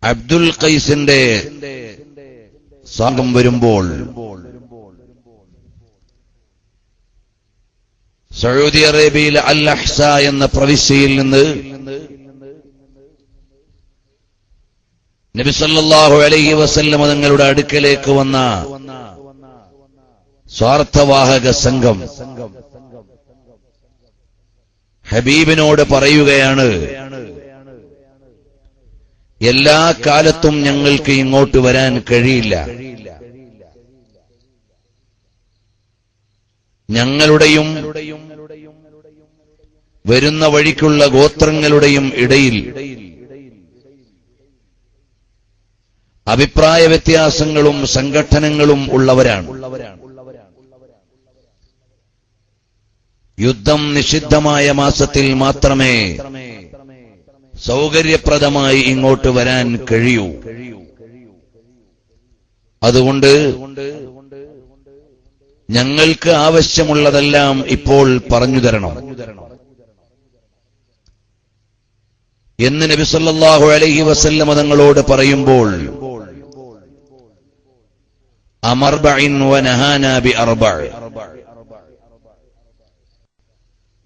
അബ്ദുൽ ഖൈസിന്റെ സംഘം വരുമ്പോൾ സൗദി അറേബ്യയിലെ അൽ അഹ്സ എന്ന പ്രവിശ്യയിൽ നിന്ന് നബി സല്ലല്ലാഹു അലൈഹി വസല്ലം തങ്ങളുടെ അടുക്കലേക്ക് വന്ന സ്വാർത്ഥവാഹക സംഘം ഹബീബിനോട് പറയുകയാണ്, എല്ലാ കാലത്തും ഞങ്ങൾക്ക് ഇങ്ങോട്ട് വരാൻ കഴിയില്ല. ഞങ്ങളുടെയും വരുന്ന വഴിക്കുള്ള ഗോത്രങ്ങളുടെയും ഇടയിൽ അഭിപ്രായ വ്യത്യാസങ്ങളും സംഘട്ടനങ്ങളും ഉള്ളവരാണ്. യുദ്ധം നിഷിദ്ധമായ മാസത്തിൽ മാത്രമേ സൗകര്യപ്രദമായി ഇങ്ങോട്ട് വരാൻ കഴിയൂ. അതുകൊണ്ട് ഞങ്ങൾക്ക് ആവശ്യമുള്ളതെല്ലാം ഇപ്പോൾ പറഞ്ഞു തരണം എന്ന് നബി സല്ലല്ലാഹു അലൈഹി വസല്ലം തങ്ങളോട് പറയുമ്പോൾ അമർബഇൻ വനഹാനാ ബിഅർബഅ,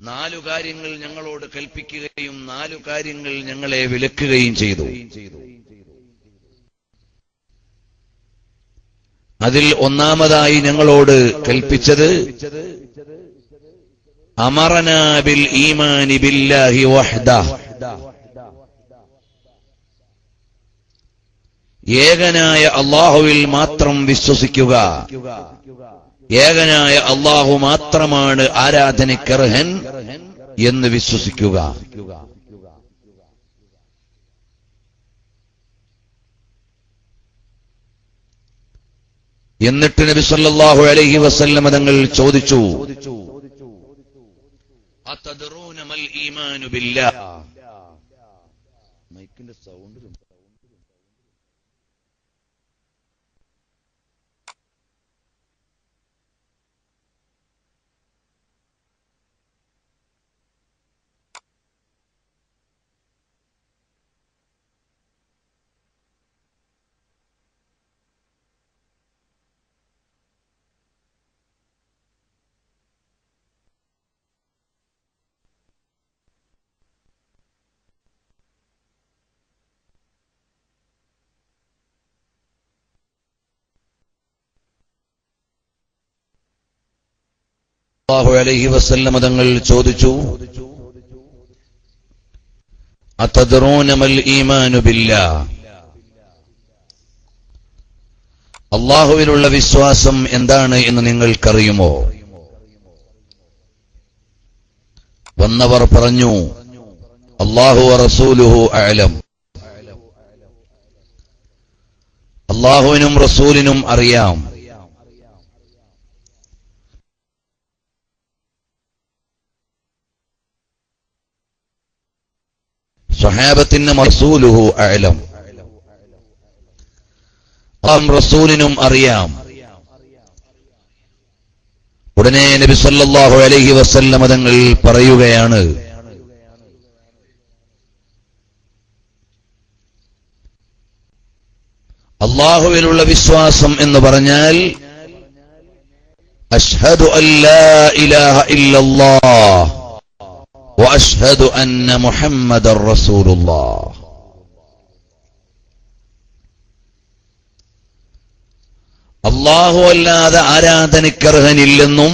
4 കാര്യങ്ങൾ ഞങ്ങളോട് കൽപ്പിക്കുകയും 4 കാര്യങ്ങൾ ഞങ്ങളെ വിലക്കുകയും ചെയ്തു. അതിൽ ഒന്നാമതായി ഞങ്ങളോട് കൽപ്പിച്ചത് അമറനാ ബിൽ ഈമാനി ബില്ലാഹി വഹ്ദഹ്, ഏകനായ അല്ലാഹുവിൽ മാത്രം വിശ്വസിക്കുക. ഏകനായ അല്ലാഹു മാത്രമാണ് ആരാധനയ്ക്കർഹൻ എന്ന് വിശ്വസിക്കുക. എന്നിട്ട് നബി സല്ലല്ലാഹു അലൈഹി വസല്ലം തങ്ങൾ ചോദിച്ചു, അതദ്റൂന മൽ ഈമാനു ബില്ലാഹ്. മൈക്കിന്റെ സൗണ്ട് സല്ലല്ലാഹു അലൈഹി വസല്ലം തങ്ങൾ ചോദിച്ചു, അതദ്റൂന മൽ ഈമാനു ബില്ലാഹ്, അല്ലാഹുവിലുള്ള വിശ്വാസം എന്താണ് എന്ന് നിങ്ങൾക്കറിയുമോ? വന്നവർ പറഞ്ഞു, അല്ലാഹു വറസൂലുഹു അഅലം, അല്ലാഹുവിനും റസൂലിനും അറിയാം. സ്വഹാബത്തിന് റസൂലുഹു അഅലം, റസൂലിനും അറിയാം. ഉടനെ നബി സല്ലല്ലാഹു അലൈഹി വസല്ലം തങ്ങൾ പറയുകയാണ്, അല്ലാഹുവിലുള്ള വിശ്വാസം എന്ന് പറഞ്ഞാൽ അഷ്ഹദു അല്ലാ ഇലാഹ ഇല്ലല്ലാഹ് വഅഷ്ഹദു അന്ന മുഹമ്മദർ റസൂലുള്ളാഹ്. അല്ലാഹു അല്ലാതെ ആരാധനയ്ക്കർഹനില്ലെന്നും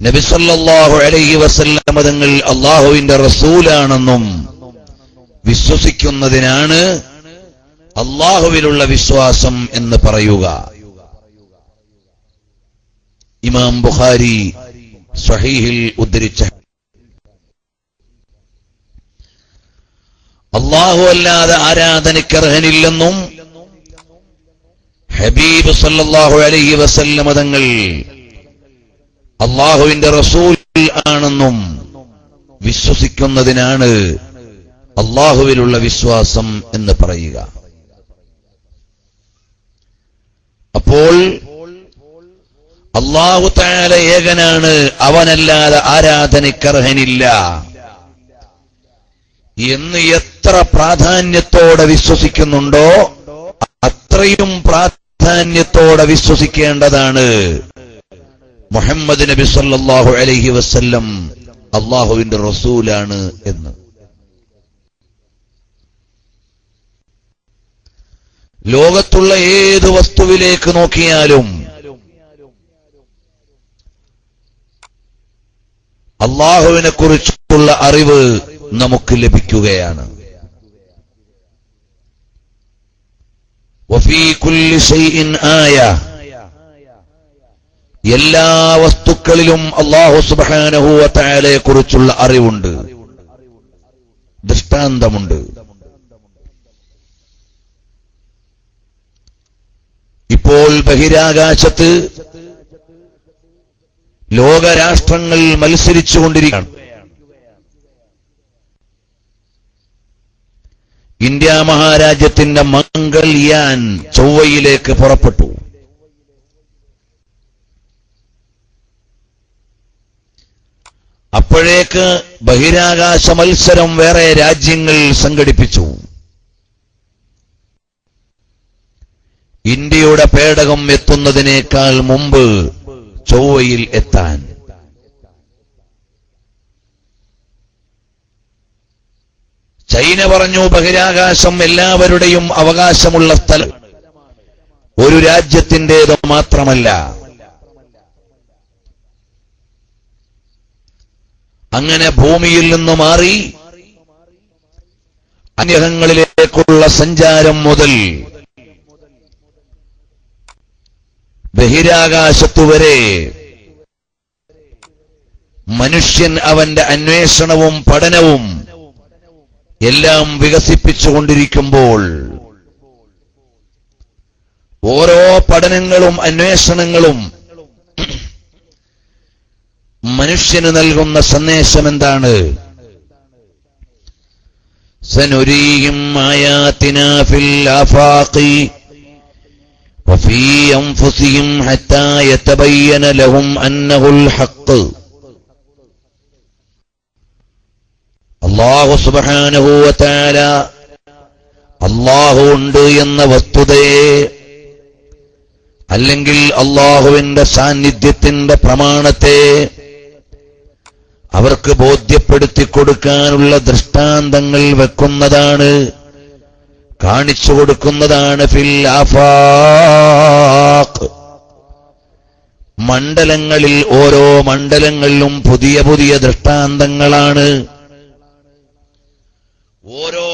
നബി സല്ലല്ലാഹു അലൈഹി വസല്ലം തങ്ങൾ അല്ലാഹുവിന്റെ റസൂലാണെന്നും വിശ്വസിക്കുന്നതിനാണ് അല്ലാഹുവിലുള്ള വിശ്വാസം എന്ന് പറയുക. ഇമാം ബുഖാരി സ്വഹീഹിൽ ഉദ്ധരിച്ച അല്ലാഹു അല്ലാതെ ആരാധനയ്ക്കർഹനില്ലെന്നും ഹബീബ് സല്ലല്ലാഹു അലൈഹി വസല്ലം തങ്ങൾ അല്ലാഹുവിന്റെ റസൂൽ ആണെന്നും വിശ്വസിക്കുന്നതിനാണ് അല്ലാഹുവിലുള്ള വിശ്വാസം എന്ന് പറയുക. അപ്പോൾ അല്ലാഹു തആല ഏകനാണ്, അവനല്ലാതെ ആരാധനയ്ക്കർഹനില്ല എന്ന് എത്ര പ്രാധാന്യത്തോടെ വിശ്വസിക്കുന്നുണ്ടോ അത്രയും പ്രാധാന്യത്തോടെ വിശ്വസിക്കേണ്ടതാണ് മുഹമ്മദ് നബി സല്ലല്ലാഹു അലൈഹി വസല്ലം അല്ലാഹുവിന്റെ റസൂലാണ് എന്ന്. ലോകത്തുള്ള ഏത് വസ്തുവിലേക്ക് നോക്കിയാലും അല്ലാഹുവിനെ കുറിച്ചുള്ള അറിവ് നമുക്ക് ലഭിക്കുകയാണ്. വഫീ കുല്ലി ശൈഇൻ ആയ, എല്ലാ വസ്തുക്കളിലും അല്ലാഹു സുബ്ഹാനഹു വ തആലയെ കുറിച്ചുള്ള അറിവുണ്ട്, ദൃഷ്ടാന്തമുണ്ട്. ഇപ്പോൾ ബഹിരാകാശത്ത് ലോകരാഷ്ട്രങ്ങൾ മത്സരിച്ചുകൊണ്ടിരിക്കുകയാണ്. ഇന്ത്യ മഹാരാജ്യത്തിന്റെ മംഗൾയാൻ ചൊവ്വയിലേക്ക് പുറപ്പെട്ടു. അപ്പോഴേക്ക് ബഹിരാകാശ മത്സരം വേറെ രാജ്യങ്ങൾ സംഘടിപ്പിച്ചു. ഇന്ത്യയുടെ പേടകം എത്തുന്നതിനേക്കാൾ മുമ്പ് ചൊവ്വയിൽ എത്താൻ. ചൈന പറഞ്ഞു ബഹിരാകാശം എല്ലാവരുടെയും അവകാശമുള്ള സ്ഥലം, ഒരു രാജ്യത്തിന്റേത് മാത്രമല്ല. അങ്ങനെ ഭൂമിയിൽ നിന്ന് മാറി അന്യഗ്രഹങ്ങളിലേക്കുള്ള സഞ്ചാരം മുതൽ ബഹിരാകാശത്തുവരെ മനുഷ്യൻ അവന്റെ അന്വേഷണവും പഠനവും എല്ലാം വികസിപ്പിച്ചുകൊണ്ടിരിക്കുമ്പോൾ ഓരോ പഠനങ്ങളും അന്വേഷണങ്ങളും മനുഷ്യന് നൽകുന്ന സന്ദേശം എന്താണ്? സനുരീഹിം ആയാതിനാ ഫിൽ ആഫാഖി വഫീ അൻഫുസിഹിം ഹത്താ യതബയ്യന ലഹും അന്നഹുൽ ഹഖ്. അല്ലാഹു സുബ്ഹാനഹു വ തആല അല്ലാഹു ഉണ്ട് എന്ന വസ്തുതയെ, അല്ലെങ്കിൽ അല്ലാഹുവിന്റെ സാന്നിധ്യത്തിന്റെ പ്രമാണത്തെ അവർക്ക് ബോധ്യപ്പെടുത്തി കൊടുക്കാനുള്ള ദൃഷ്ടാന്തങ്ങൾ വെക്കുന്നതാണ്, കാണിച്ചു കൊടുക്കുന്നതാണ്. ഫിൽ ആഫാഖ്, മണ്ഡലങ്ങളിൽ, ഓരോ മണ്ഡലങ്ങളിലും പുതിയ പുതിയ ദൃഷ്ടാന്തങ്ങളാണ്. ഓരോ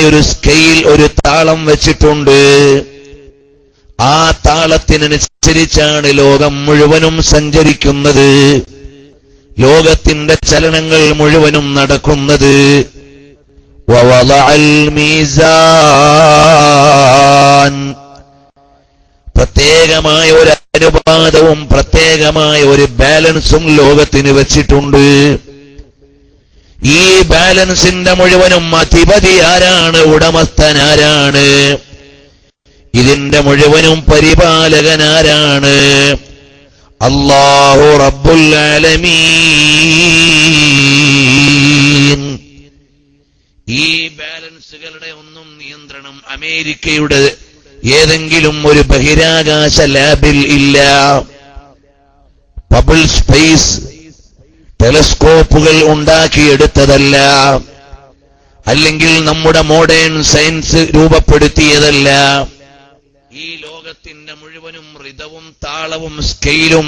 ഒരു സ്കെയിൽ, ഒരു താളം വെച്ചിട്ടുണ്ട്. ആ താളത്തിനനുസരിച്ചാണ് ലോകം മുഴുവനും സഞ്ചരിക്കുന്നത്, ലോകത്തിന്റെ ചലനങ്ങൾ മുഴുവനും നടക്കുന്നത്. വവളഅൽ മീസാൻ, പ്രത്യേകമായ ഒരു അനുപാതവും പ്രത്യേകമായ ഒരു ബാലൻസും ലോകത്തിന് വെച്ചിട്ടുണ്ട്. ഈ ബാലൻസിന്റെ മുഴുവനും അധിപതി ആരാണ്? ഉടമസ്ഥനാരാണ്? ഇതിന്റെ മുഴുവനും പരിപാലകനാരാണ്? അല്ലാഹു റബ്ബുൽ ആലമീൻ. ഈ ബാലൻസുകളുടെ ഒന്നും നിയന്ത്രണം അമേരിക്കയുടെ ഏതെങ്കിലും ഒരു ബഹിരാകാശ ലാബിൽ ഇല്ല. ബബിൾ സ്പേസ് ടെലസ്കോപ്പുകൾ ഉണ്ടാക്കിയെടുത്തതല്ല, അല്ലെങ്കിൽ നമ്മുടെ മോഡേൺ സയൻസ് രൂപപ്പെടുത്തിയതല്ല. ഈ ലോകത്തിന്റെ മുഴുവനും ഋതവും താളവും സ്കെയിലും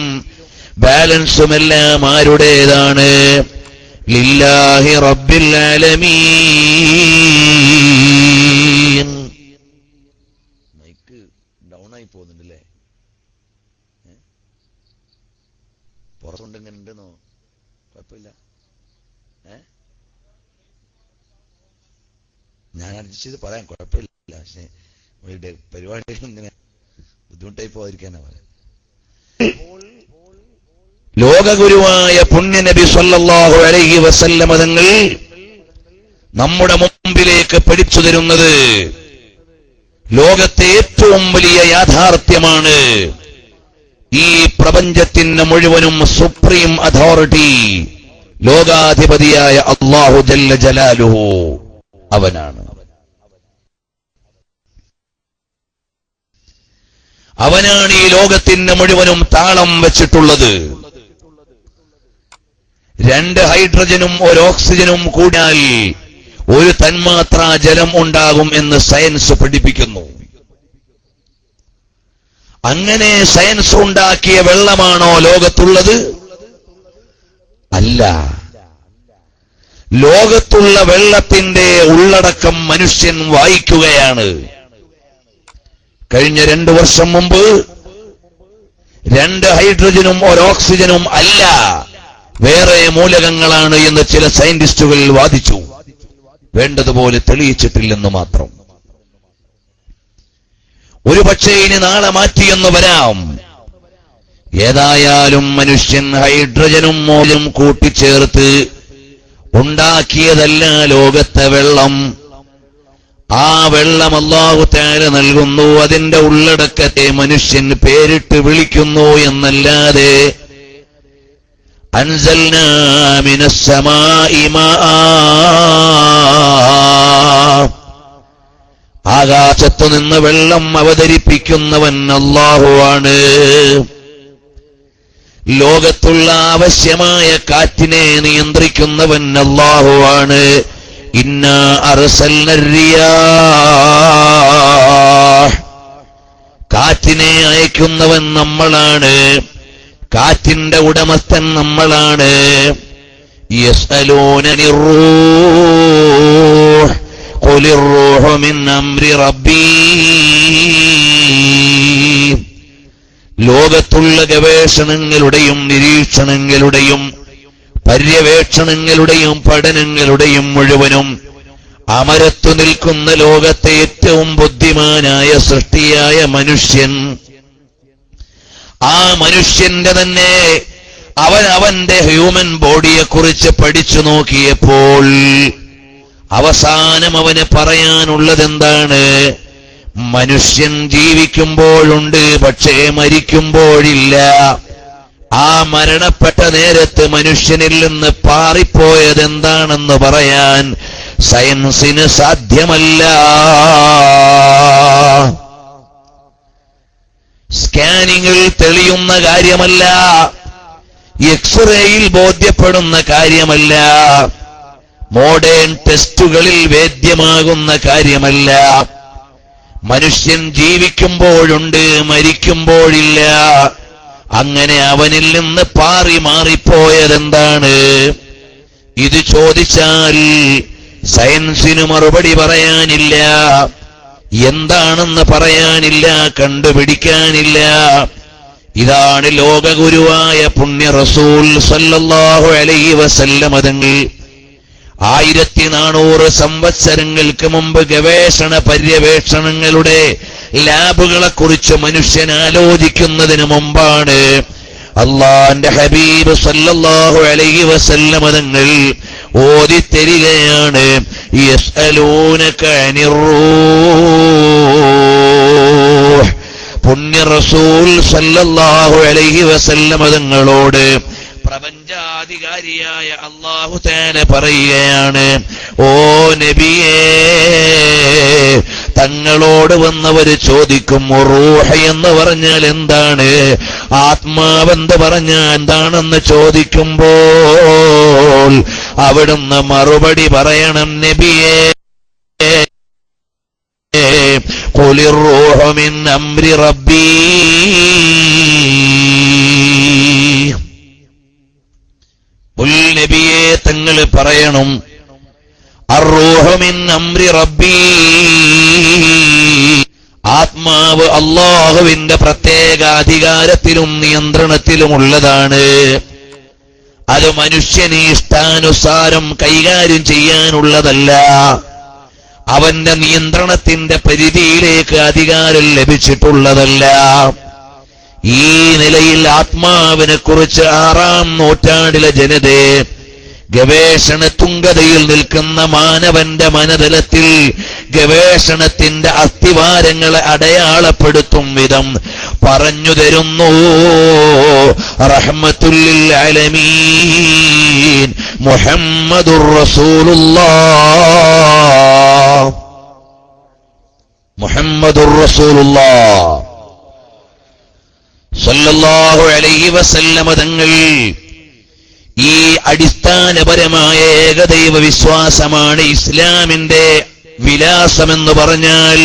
ബാലൻസുമെല്ലാം ആരുടേതാണ്? ലില്ലാഹി റബ്ബിൽ ആലമീൻ. ഡൗൺ ആയി പോകുന്നുണ്ടല്ലേ? പുറത്തുകൊണ്ട് എങ്ങനെ ഉണ്ടെന്നോ? കുഴപ്പമില്ല. ഞാൻ അഡ്ജസ്റ്റ് ചെയ്ത് പറയാം, കുഴപ്പമില്ല. പക്ഷെ പരിപാടികൾ ഇങ്ങനെ ബുദ്ധിമുട്ടായി പോകാതിരിക്കാനാ പറയാം. ലോകഗുരുവായ പുണ്യനബി സ്വല്ലല്ലാഹു അലൈഹി വസല്ലമ തങ്ങൾ നമ്മുടെ മുമ്പിലേക്ക് പഠിച്ചു തരുന്നത് ലോകത്തെ ഏറ്റവും വലിയ യാഥാർത്ഥ്യമാണ്. ഈ പ്രപഞ്ചത്തിന് മുഴുവനും സുപ്രീം അതോറിറ്റി ലോകാധിപതിയായ അല്ലാഹു ജല്ല ജലാലുഹു അവനാണ്. അവനാണ് ഈ ലോകത്തിന് മുഴുവനും താളം വെച്ചിട്ടുള്ളത്. 2 ഹൈഡ്രജനും 1 ഓക്സിജനും കൂടിയാൽ 1 തന്മാത്ര ജലം ഉണ്ടാകും എന്ന് സയൻസ് പഠിപ്പിക്കുന്നു. അങ്ങനെ സയൻസ് ഉണ്ടാക്കിയ വെള്ളമാണോ ലോകത്തുള്ളത്? അല്ല. ലോകത്തുള്ള വെള്ളത്തിന്റെ ഉള്ളടക്കം മനുഷ്യൻ വായിക്കുകയാണ്. കഴിഞ്ഞ 2 വർഷം മുമ്പ് 2 ഹൈഡ്രജനും 1 ഓക്സിജനും അല്ല, വേറെ മൂലകങ്ങളാണ് എന്ന് ചില സയന്റിസ്റ്റുകൾ വാദിച്ചു. വേണ്ടതുപോലെ തെളിയിച്ചിട്ടില്ലെന്ന് മാത്രം. ഒരു പക്ഷേ ഇനി നാളെ മാറ്റിയെന്ന് വരാം. ഏതായാലും മനുഷ്യൻ ഹൈഡ്രജനും മൂലം കൂട്ടിച്ചേർത്ത് ഉണ്ടാക്കിയതല്ല ലോകത്തെ വെള്ളം. ആ വെള്ളം അല്ലാഹു തആല നൽകുന്നു. അതിന്റെ ഉള്ളടക്കത്തെ മനുഷ്യൻ പേരിട്ട് വിളിക്കുന്നു എന്നല്ലാതെ അൻസൽനാ മിനസ് സമാഇ മാഅ, ആകാശത്തു നിന്ന് വെള്ളം അവതരിപ്പിക്കുന്നവൻ അല്ലാഹുവാണ്. ലോകത്തുള്ള ആവശ്യമായ കാറ്റിനെ നിയന്ത്രിക്കുന്നവൻ അല്ലാഹുവാണ്. ഇന്നാ അർസൽന റിയാഹ്, കാറ്റിനെ അയക്കുന്നവൻ നമ്മളാണ്. കാറ്റിന്റെ ഉടമസ്ഥൻ നമ്മളാണ്. യസ്അലൂനനി റൂഹ് ഖുലിർ റൂഹു മിൻ അംരി റബ്ബീ. ലോകത്തുള്ള ഗവേഷണങ്ങളുടെയും നിരീക്ഷണങ്ങളുടെയും പര്യവേക്ഷണങ്ങളുടെയും പഠനങ്ങളുടെയും മുഴുവനും അമരത്തു നിൽക്കുന്ന ലോകത്തെ ഏറ്റവും ബുദ്ധിമാനായ സൃഷ്ടിയായ മനുഷ്യൻ, ആ മനുഷ്യന്റെ തന്നെ അവന്റെ ഹ്യൂമൻ ബോഡിയെ കുറിച്ച് പഠിച്ചു നോക്കിയപ്പോൾ അവസാനം അവന് പറയാനുള്ളത് എന്താണ്? മനുഷ്യൻ ജീവിക്കുമ്പോഴുണ്ട്, പക്ഷേ മരിക്കുമ്പോഴില്ല. ആ മരണപ്പെട്ട നേരത്ത് മനുഷ്യനിൽ നിന്ന് പാറിപ്പോയത് എന്താണെന്ന് പറയാൻ സയൻസിന് സാധ്യമല്ല. സ്കാനിങ്ങിൽ തെളിയുന്ന കാര്യമല്ല, എക്സ്റേയിൽ ബോധ്യപ്പെടുന്ന കാര്യമല്ല, മോഡേൺ ടെസ്റ്റുകളിൽ വേദ്യമാകുന്ന കാര്യമല്ല. മനുഷ്യൻ ജീവിക്കുമ്പോഴുണ്ട്, മരിക്കുമ്പോഴില്ല. അങ്ങനെ അവനിൽ നിന്ന് മാറിപ്പോയതെന്താണ്? ഇത് ചോദിച്ചാൽ സയൻസിന് മറുപടി പറയാനില്ല, എന്താണെന്ന് പറയാനില്ല, കണ്ടുപിടിക്കാനില്ല. ഇതാണ് ലോകഗുരുവായ പുണ്യ റസൂൽ സല്ലല്ലാഹു അലൈഹി വസല്ലം തങ്ങൾ 1400 സംവത്സരങ്ങൾക്ക് മുമ്പ് ഗവേഷണ പര്യവേക്ഷണങ്ങളുടെ ലാബുകളെ കുറിച്ച് മനുഷ്യൻ ആലോചിക്കുന്നതിന് മുമ്പാണ് അല്ലാഹുവിന്റെ ഹബീബ് സല്ലല്ലാഹു അലൈഹി വസല്ലം തങ്ങൾ ഓതിത്തരികയാണ്. യസ്അലൂനക അനിർ റൂഹ്, പുണ്യ റസൂൽ സല്ലല്ലാഹു അലൈഹി വസല്ലം തങ്ങളോട് പ്രപഞ്ചാധികാരിയായ അല്ലാഹു തആല പറയുകയാണ്, ഓ നബിയേ, തങ്ങളോട് വന്നവര് ചോദിക്കും റൂഹ് എന്ന് പറഞ്ഞാൽ എന്താണ്, ആത്മാവെന്ന് പറഞ്ഞാൽ എന്താണെന്ന് ചോദിക്കുമ്പോൾ അവിടുന്ന് മറുപടി പറയണം, നബിയേ, ഖുലിർ റൂഹു മിൻ അംരി റബ്ബീ. നബിയെ തങ്ങൾ പറയണം, അർറൂഹു മിൻ അംരി റബ്ബീ, ആത്മാവ് അല്ലാഹുവിന്റെ പ്രത്യേക അധികാരത്തിലും നിയന്ത്രണത്തിലുമുള്ളതാണ്. അത് മനുഷ്യന് ഇഷ്ടാനുസാരം കൈകാര്യം ചെയ്യാനുള്ളതല്ല. അവന്റെ നിയന്ത്രണത്തിന്റെ പരിധിയിലേക്ക് അധികാരം ലഭിച്ചിട്ടുള്ളതല്ല. ഈ നിലയിൽ ആത്മാവിനെ കുറിച്ച് 6-ാം നൂറ്റാണ്ടിലെ ജനതയെ ഗവേഷണ തുങ്കതയിൽ നിൽക്കുന്ന മാനവന്റെ മനതലത്തിൽ ഗവേഷണത്തിന്റെ അസ്ഥിവാരങ്ങളെ അടയാളപ്പെടുത്തും വിധം പറഞ്ഞു തരുന്നു. റഹ്മത്തുൽ ലിൽ ആലമീൻ മുഹമ്മദുർ റസൂലുള്ളാഹ്. മുഹമ്മദുർ റസൂലുള്ളാഹ് സല്ലല്ലാഹു അലൈഹി വസല്ലമ തങ്ങൾ ഈ അടിസ്ഥാനപരമായ ഏകദൈവ വിശ്വാസമാണ് ഇസ്ലാമിന്റെ വിലാസമെന്ന് പറഞ്ഞാൽ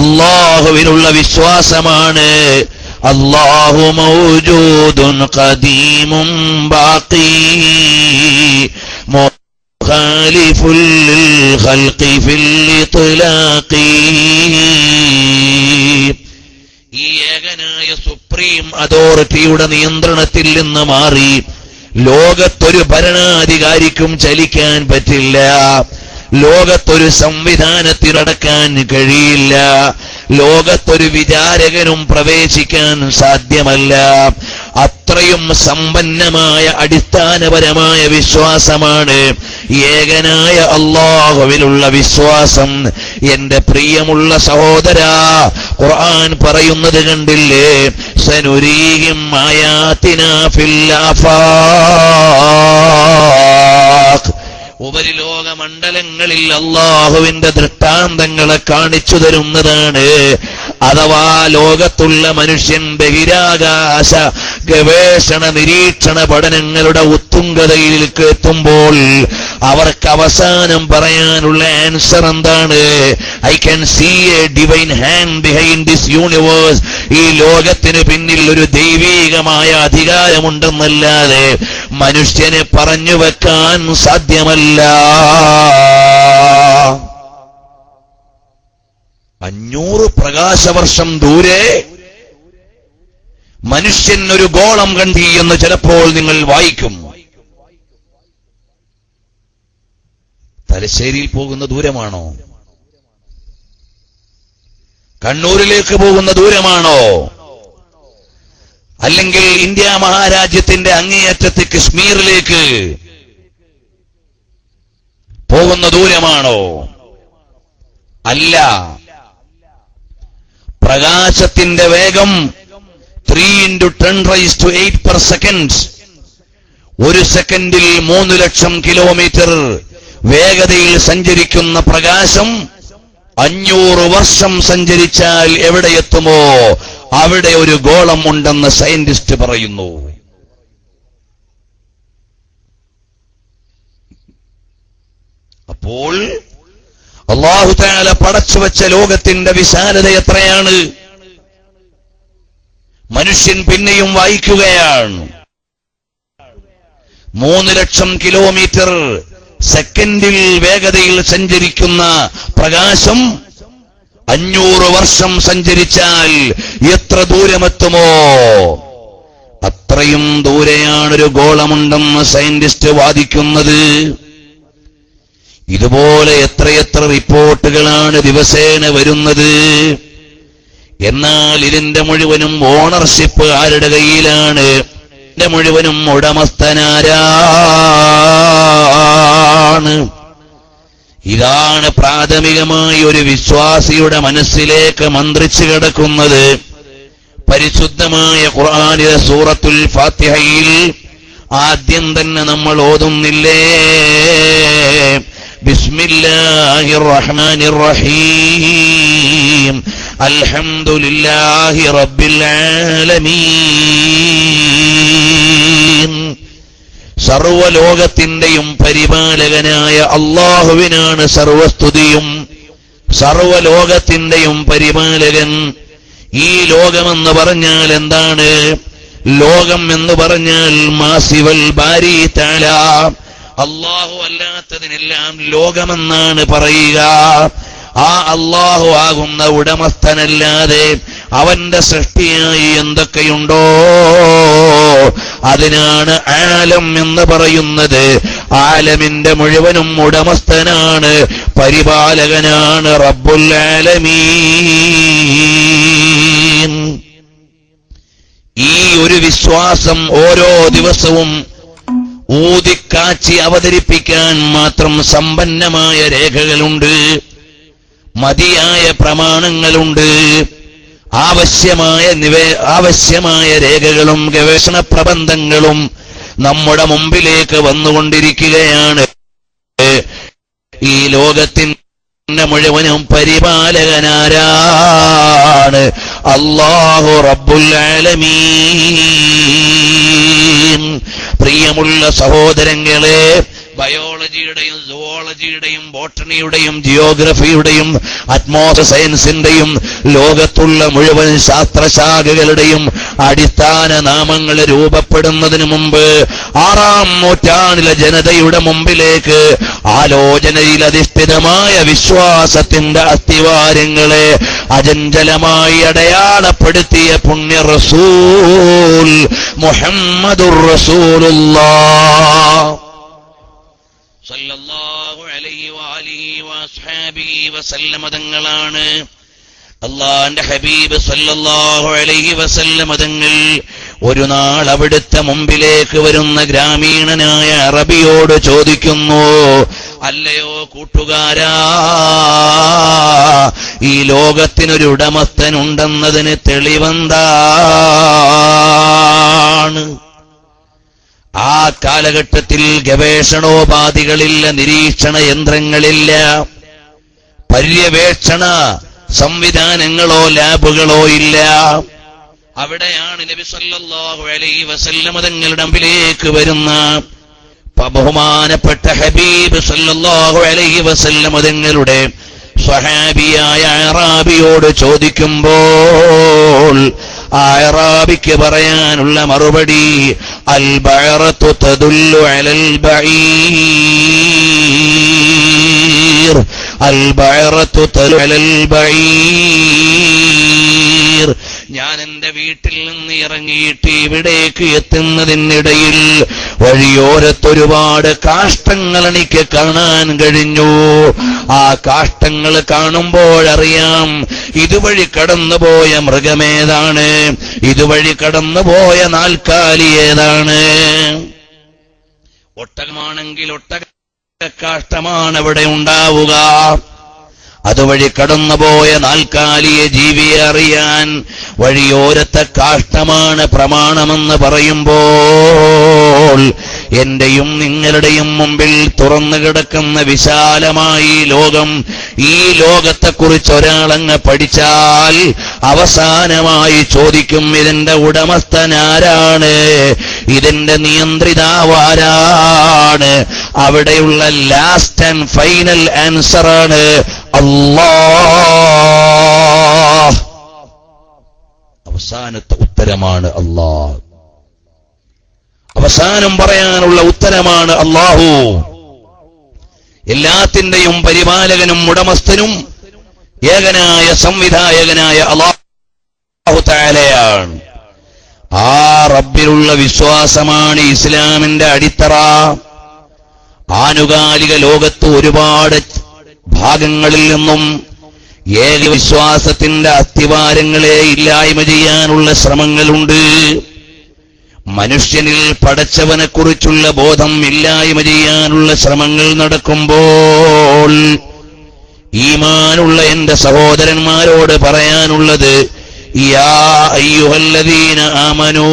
അല്ലാഹുവിനുള്ള വിശ്വാസമാണ്. അല്ലാഹു മൗജൂദുൻ ഖദീമുൻ ബാഖി മുഖാലിഫുൽ ലിൽ ഖൽഖി ഫിൽ ഇത്ലാഖി. ഈ ഏകനായ സുപ്രീം അതോറിറ്റിയുടെ നിയന്ത്രണത്തിൽ നിന്ന് മാറി ലോകത്തൊരു ഭരണാധികാരിക്കും ചലിക്കാൻ പറ്റില്ല. ലോകത്തൊരു സംവിധാനത്തിലടക്കാൻ കഴിയില്ല. ലോകത്തൊരു വിചാരകനും പ്രവേശിക്കാൻ സാധ്യമല്ല. അത്രയും സമ്പന്നമായ അടിസ്ഥാനപരമായ വിശ്വാസമാണ് ഏകനായ അല്ലാഹുവിലുള്ള വിശ്വാസം. എന്റെ പ്രിയമുള്ള സഹോദരാ, ഖുർആൻ പറയുന്നത് കണ്ടില്ലേ? സനുരീഹിം ആയാതിനാ ഫിൽ ആഫാഖ്. ഉപരിലോക മണ്ഡലങ്ങളിൽ അല്ലാഹുവിന്റെ ദൃഷ്ടാന്തങ്ങളെ കാണിച്ചു തരുന്നതാണ്. അഥവാ ലോകത്തുള്ള മനുഷ്യൻ ബഹിരാകാശ ഗവേഷണ നിരീക്ഷണ പഠനങ്ങളുടെ ഉത്തുംഗതയിലേക്ക് എത്തുമ്പോൾ അവർക്ക് അവസാനം പറയാനുള്ള ആൻസർ എന്താണ്? I can see a divine hand behind this universe. ഈ ലോകത്തിന് പിന്നിൽ ഒരു ദൈവീകമായ അധികാരമുണ്ടെന്നല്ലാതെ മനുഷ്യനെ പറഞ്ഞു വെക്കാൻ സാധ്യമല്ല. 500 പ്രകാശവർഷം ദൂരെ മനുഷ്യൻ ഒരു ഗോളം കണ്ടി എന്ന് ചിലപ്പോൾ നിങ്ങൾ വായിക്കും. തലശ്ശേരിയിൽ പോകുന്ന ദൂരമാണോ? കണ്ണൂരിലേക്ക് പോകുന്ന ദൂരമാണോ? അല്ലെങ്കിൽ ഇന്ത്യ മഹാരാജ്യത്തിന്റെ അങ്ങേയറ്റത്ത് കശ്മീരിലേക്ക് പോകുന്ന ദൂരമാണോ? അല്ല. പ്രകാശത്തിന്റെ വേഗം 3 × 10⁸ ഒരു സെക്കൻഡിൽ 3 ലക്ഷം കിലോമീറ്റർ വേഗതയിൽ സഞ്ചരിക്കുന്ന പ്രകാശം 500 വർഷം സഞ്ചരിച്ചാൽ എവിടെയെത്തുമോ അവിടെ ഒരു ഗോളം ഉണ്ടെന്ന് സയന്റിസ്റ്റ് പറയുന്നു. അപ്പോൾ അല്ലാഹു തആല പടച്ചുവെച്ച ലോകത്തിന്റെ വിശാലത എത്രയാണ്? മനുഷ്യൻ പിന്നെയും വായിക്കുകയാണ്. 3 ലക്ഷം കിലോമീറ്റർ സെക്കൻഡിൽ വേഗതയിൽ സഞ്ചരിക്കുന്ന പ്രകാശം 500 വർഷം സഞ്ചരിച്ചാൽ എത്ര ദൂരമെത്തുമോ അത്രയും ദൂരെയാണൊരു ഗോളമുണ്ടെന്ന് സയന്റിസ്റ്റ് വാദിക്കുന്നത്. ഇതുപോലെ എത്രയെത്ര റിപ്പോർട്ടുകളാണ് ദിവസേന വരുന്നത്. എന്നാൽ ഇതിന്റെ മുഴുവനും ഓണർഷിപ്പ് ആരുടെ കയ്യിലാണ്? ഇതിന്റെ മുഴുവനും ഉടമസ്ഥനാരാണ്? ഇതാണ് പ്രാഥമികമായി ഒരു വിശ്വാസിയുടെ മനസ്സിലേക്ക് മന്ത്രിച്ചു കിടക്കുന്നത്. പരിശുദ്ധമായ ഖുർആനിലെ സൂറത്തുൽ ഫാത്തിഹയിൽ ആദ്യം തന്നെ നമ്മൾ ഓതുന്നില്ലേ? ബിസ്മില്ലാഹിർ റഹ്മാനിർ റഹീം അൽഹംദുലില്ലാഹി റബ്ബിൽ ആലമീൻ. സർവലോകത്തിന്റെയും പരിപാലകനായ അല്ലാഹുവിനാണ് സർവസ്തുതിയും. സർവലോകത്തിന്റെയും പരിപാലകൻ. ഈ ലോകമെന്ന് പറഞ്ഞാൽ എന്താണ്? ലോകം എന്ന് പറഞ്ഞാൽ മാസിവൽ ബാരി തആല, അല്ലാഹു അല്ലാത്തതിനെല്ലാം ലോകമെന്നാണ് പറയുക. ആ അല്ലാഹു ആകുന്ന ഉടമസ്ഥനല്ലാതെ അവന്റെ സൃഷ്ടിയായി എന്തൊക്കെയുണ്ടോ അതിനാണ് ആലം എന്ന് പറയുന്നത്. ആലമിന്റെ മുഴുവനും ഉടമസ്ഥനാണ്, പരിപാലകനാണ് റബ്ബുൽ ആലമീൻ. ഈ ഒരു വിശ്വാസം ഓരോ ദിവസവും ഊതിക്കാച്ചി അവതരിപ്പിക്കാൻ മാത്രം സമ്പന്നമായ രേഖകളുണ്ട്, മതിയായ പ്രമാണങ്ങളുണ്ട്. ആവശ്യമായ രേഖകളും ഗവേഷണ പ്രബന്ധങ്ങളും നമ്മുടെ മുമ്പിലേക്ക് വന്നുകൊണ്ടിരിക്കുകയാണ്. ഈ ലോകത്തിന്റെ മുഴുവനും പരിപാലകനാരാണ്? അല്ലാഹു റബ്ബുൽ ആലമീൻ. പ്രിയമുള്ള സഹോദരങ്ങളെ, ബയോളജിയുടെയും സുവോളജിയുടെയും ബോട്ടണിയുടെയും ജിയോഗ്രഫിയുടെയും അറ്റ്മോസ്ഫിയർ സയൻസിന്റെയും ലോകത്തുള്ള മുഴുവൻ ശാസ്ത്രശാഖകളുടെയും അടിസ്ഥാന നാമങ്ങൾ രൂപപ്പെടുന്നതിന് മുമ്പ് 6-ാം നൂറ്റാണ്ടിലെ ജനതയുടെ മുമ്പിലേക്ക് ആലോചനയിൽ അധിഷ്ഠിതമായ വിശ്വാസത്തിന്റെ അസ്ഥിവാരങ്ങളെ അചഞ്ചലമായി അടയാളപ്പെടുത്തിയ പുണ്യ റസൂൽ മുഹമ്മദുർ റസൂലുള്ളാഹ് സല്ലല്ലാഹു അലൈഹി വഅലിഹി വഅസ്ഹാബിഹി വസല്ലമ തങ്ങളാണ്. അല്ലാഹുവിന്റെ ഹബീബ് സല്ലല്ലാഹു അലൈഹി വസല്ലമ തങ്ങൾ ഒരു നാൾ അവിടുത്തെ മുമ്പിലേക്ക് വരുന്ന ഗ്രാമീണനായ അറബിയോട് ചോദിക്കുന്നു, അല്ലയോ കൂട്ടുകാരാ, ഈ ലോകത്തിനൊരു ഉടമസ്ഥനുണ്ടെന്നതിന് തെളിവെന്താണ്? ആ കാലഘട്ടത്തിൽ ഗവേഷണോപാധികളില്ല, നിരീക്ഷണ യന്ത്രങ്ങളില്ല, പര്യവേക്ഷണ സംവിധാനങ്ങളോ ലാബുകളോ ഇല്ല. അവിടെയാണ് നബി സല്ലല്ലാഹു അലൈഹി വസല്ലം തങ്ങളുടെ മുമ്പിലേക്ക് വരുന്ന ബഹുമാനപ്പെട്ട ഹബീബ് സല്ലല്ലാഹു അലൈഹി വസല്ലം തങ്ങളുടെ സ്വഹാബിയായ അറാബിയോട് ചോദിക്കുമ്പോൾ അറാബിക്ക് പറയാനുള്ള മറുപടി അൽ ബഅറത്തു തദുല്ലു അലൽ ബഈർ, അൽ ബഅറത്തു തദുല്ലു അലൽ ബഈർ. ഞാൻ എന്റെ വീട്ടിൽ നിന്ന് ഇറങ്ങിയിട്ട് ഇവിടേക്ക് എത്തുന്നതിനിടയിൽ വഴിയോരത്തൊരുപാട് കാഷ്ടങ്ങൾ എനിക്ക് കാണാൻ കഴിഞ്ഞു. ആ കാഷ്ടങ്ങൾ കാണുമ്പോഴറിയാം ഇതുവഴി കടന്നുപോയ മൃഗമേതാണ്, ഇതുവഴി കടന്നുപോയ നാൽക്കാലി ഏതാണ്. ഒട്ടകമാണെങ്കിൽ ഒട്ടക കാഷ്ടമാണ് അവിടെ ഉണ്ടാവുക. അതുവഴി കടന്നുപോയ നാൽക്കാലിയെ ജീവിയെ അറിയാൻ വഴിയോരത്തെ കാഷ്ടമാണ് പ്രമാണമെന്ന് പറയുമ്പോൾ എന്റെയും നിങ്ങളുടെയും മുമ്പിൽ തുറന്നു കിടക്കുന്ന വിശാലമായി ലോകം, ഈ ലോകത്തെക്കുറിച്ച് ഒരാളങ്ങ് പഠിച്ചാൽ അവസാനമായി ചോദിക്കും, ഇതിന്റെ ഉടമസ്ഥനാരാണ്, ഇതിന്റെ നിയന്ത്രിതാവാരാണ്? അവിടെയുള്ള ലാസ്റ്റ് ആൻഡ് ഫൈനൽ ആൻസർ ആണ് അല്ലാഹ്. അവസാനത്തെ ഉത്തരമാണ് അല്ലാഹ്. അവസാനം പറയാനുള്ള ഉത്തരമാണ് അല്ലാഹു. എല്ലാത്തിന്റെയും പരിപാലകനും ഉടമസ്ഥനും ഏകനായ സംവിധായകനായ അല്ലാഹു തആലയാണ്. ആ റബ്ബിലുള്ള വിശ്വാസമാണ് ഇസ്ലാമിന്റെ അടിത്തറ. ആനുകാലിക ലോകത്ത് ഒരുപാട് ഭാഗങ്ങളിൽ നിന്നും ഏക വിശ്വാസത്തിന്റെ അസ്ഥിവാരങ്ങളെ ഇല്ലായ്മ ചെയ്യാനുള്ള ശ്രമങ്ങളുണ്ട്. മനുഷ്യനിൽ പടച്ചവനെക്കുറിച്ചുള്ള ബോധം ഇല്ലായ്മ ചെയ്യാനുള്ള ശ്രമങ്ങൾ നടക്കുമ്പോൾ ഈമാനുള്ള എന്റെ സഹോദരന്മാരോട് പറയാനുള്ളത്, യാ അയ്യുഹല്ലദീന ആമനൂ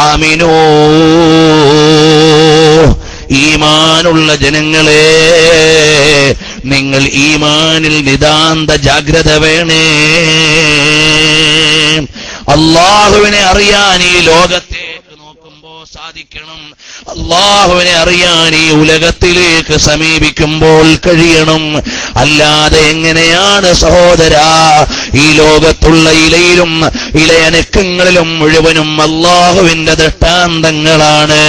ആമിനൂ, ഈമാനുള്ള ജനങ്ങളെ, നിങ്ങൾ ഈമാനിൽ നിതാന്ത ജാഗ്രത വേണേ. അല്ലാഹുവിനെ അറിയാൻ ഈ ലോകത്തേക്ക് നോക്കുമ്പോ സാധിക്കണം. അല്ലാഹുവിനെ അറിയാൻ ഈ ഉലകത്തിലേക്ക് സമീപിക്കുമ്പോൾ കഴിയണം. അല്ലാതെ എങ്ങനെയാണ് സഹോദരാ ഈ ലോകത്തുള്ള ഇലയിലും ഇലയനക്കങ്ങളിലും മുഴുവനും അല്ലാഹുവിന്റെ ദൃഷ്ടാന്തങ്ങളാണ്.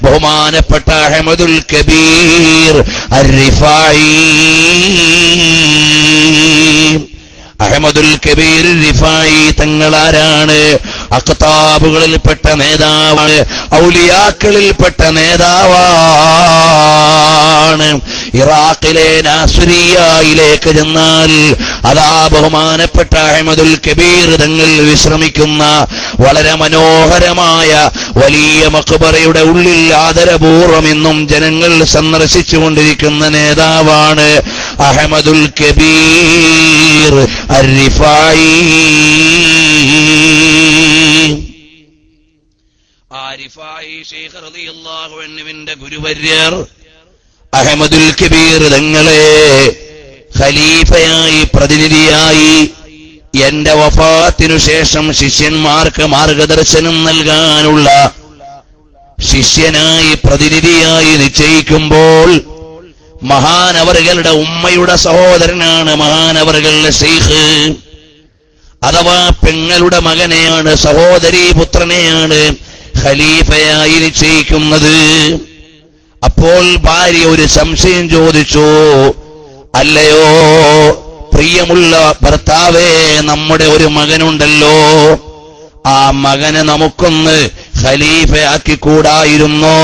ബഹുമാനപ്പെട്ട അഹ്മദുൽ കബീർ അർ-റിഫായി, അഹ്മദുൽ കബീർ റിഫായി തങ്ങളാരാണ്? അഖ്താബുകളിൽപ്പെട്ട നേതാവാണ്, ഔലിയാക്കളിൽപ്പെട്ട നേതാവാണ്. ഇറാഖിലെ നാസുരിയയിലേക്ക് ചെന്നാൽ അതാ ബഹുമാനപ്പെട്ട അഹ്മദുൽ കബീർ തങ്ങൾ വിശ്രമിക്കുന്ന വളരെ മനോഹരമായ വലിയ മഖ്ബറയുടെ ഉള്ളിൽ ആദരപൂർവ്വം ഇന്നും ജനങ്ങൾ സന്ദർശിച്ചുകൊണ്ടിരിക്കുന്ന നേതാവാണ് അഹ്മദുൽ കബീർ അർ-റിഫായി. ആ റിഫായി ശൈഖ് റളിയല്ലാഹു അൻഹുവിന്റെ ഗുരുവര്യർ അഹ്മദുൽ കബീർ തങ്ങളെ ഖലീഫയായി പ്രതിനിധിയായി എന്റെ വഫാത്തിനു ശേഷം ശിഷ്യന്മാർക്ക് മാർഗദർശനം നൽകാനുള്ള ശിഷ്യനായി പ്രതിനിധിയായി നിശ്ചയിക്കുമ്പോൾ മഹാനവറുകളുടെ ഉമ്മയുടെ സഹോദരനാണ് മഹാനവറുകളുടെ ശൈഖ്, അഥവാ പെങ്ങളുടെ മകനെയാണ്, സഹോദരീ പുത്രനെയാണ് ഖലീഫയായി നിശ്ചയിക്കുന്നത്. അപ്പോൾ ഭാര്യ ഒരു സംശയം ചോദിച്ചു, അല്ലയോ പ്രിയമുള്ള ഭർത്താവേ, നമ്മുടെ ഒരു മകനുണ്ടല്ലോ, ആ മകനെ നമുക്കൊന്ന് ഖലീഫയാക്കിക്കൂടായിരുന്നോ?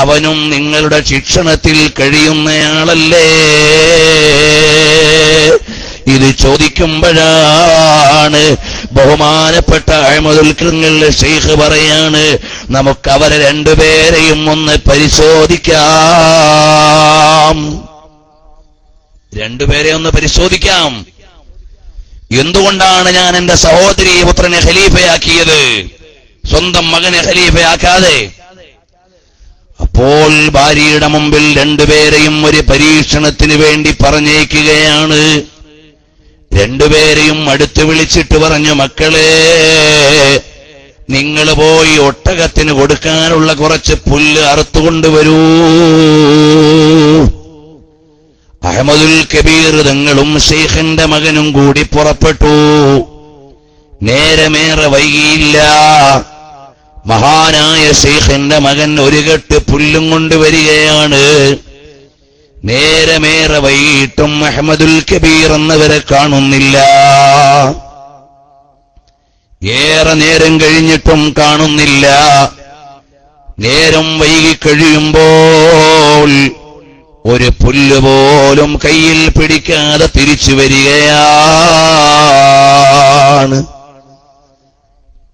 അവനും നിങ്ങളുടെ ശിക്ഷണത്തിൽ കഴിയുന്നയാളല്ലേ? ഇത് ചോദിക്കുമ്പോഴാണ് ബഹുമാനപ്പെട്ട അഹ്മദുൽ കബീർ ശൈഖ് പറയാണ്, നമുക്ക് അവരെ രണ്ടുപേരെയും ഒന്ന് പരിശോധിക്കാം, രണ്ടുപേരെ ഒന്ന് പരിശോധിക്കാം. എന്തുകൊണ്ടാണ് ഞാൻ എന്റെ സഹോദരി പുത്രനെ ഖലീഫയാക്കിയത്, സ്വന്തം മകനെ ഖലീഫയാക്കാതെ? അപ്പോൾ ഭാര്യയുടെ മുമ്പിൽ രണ്ടുപേരെയും ഒരു പരീക്ഷണത്തിന് വേണ്ടി പറഞ്ഞേക്കുകയാണ്. രണ്ടുപേരെയും അടുത്ത് വിളിച്ചിട്ട് പറഞ്ഞു, മക്കളെ, നിങ്ങൾ പോയി ഒട്ടകത്തിന് കൊടുക്കാനുള്ള കുറച്ച് പുല്ല് അറുത്തുകൊണ്ടുവരൂ. അഹ്മദുൽ കബീർ തങ്ങളും ശൈഖിന്റെ മകനും കൂടി പുറപ്പെട്ടു. നേരമേറെ വൈകിയില്ല. മഹാനായ ശൈഖിന്റെ മകൻ ഒരു കെട്ട് പുല്ലും കൊണ്ടുവരികയാണ്. നേരമേറെ വൈകിട്ടും അഹ്മദുൽ കബീർ എന്നവരെ കാണുന്നില്ല. ഏറെ നേരം കഴിഞ്ഞിട്ടും കാണുന്നില്ല. നേരം വൈകിക്കഴിയുമ്പോൾ ഒരു പുല്ല് പോലും കയ്യിൽ പിടിക്കാതെ തിരിച്ചു വരികയാണ്.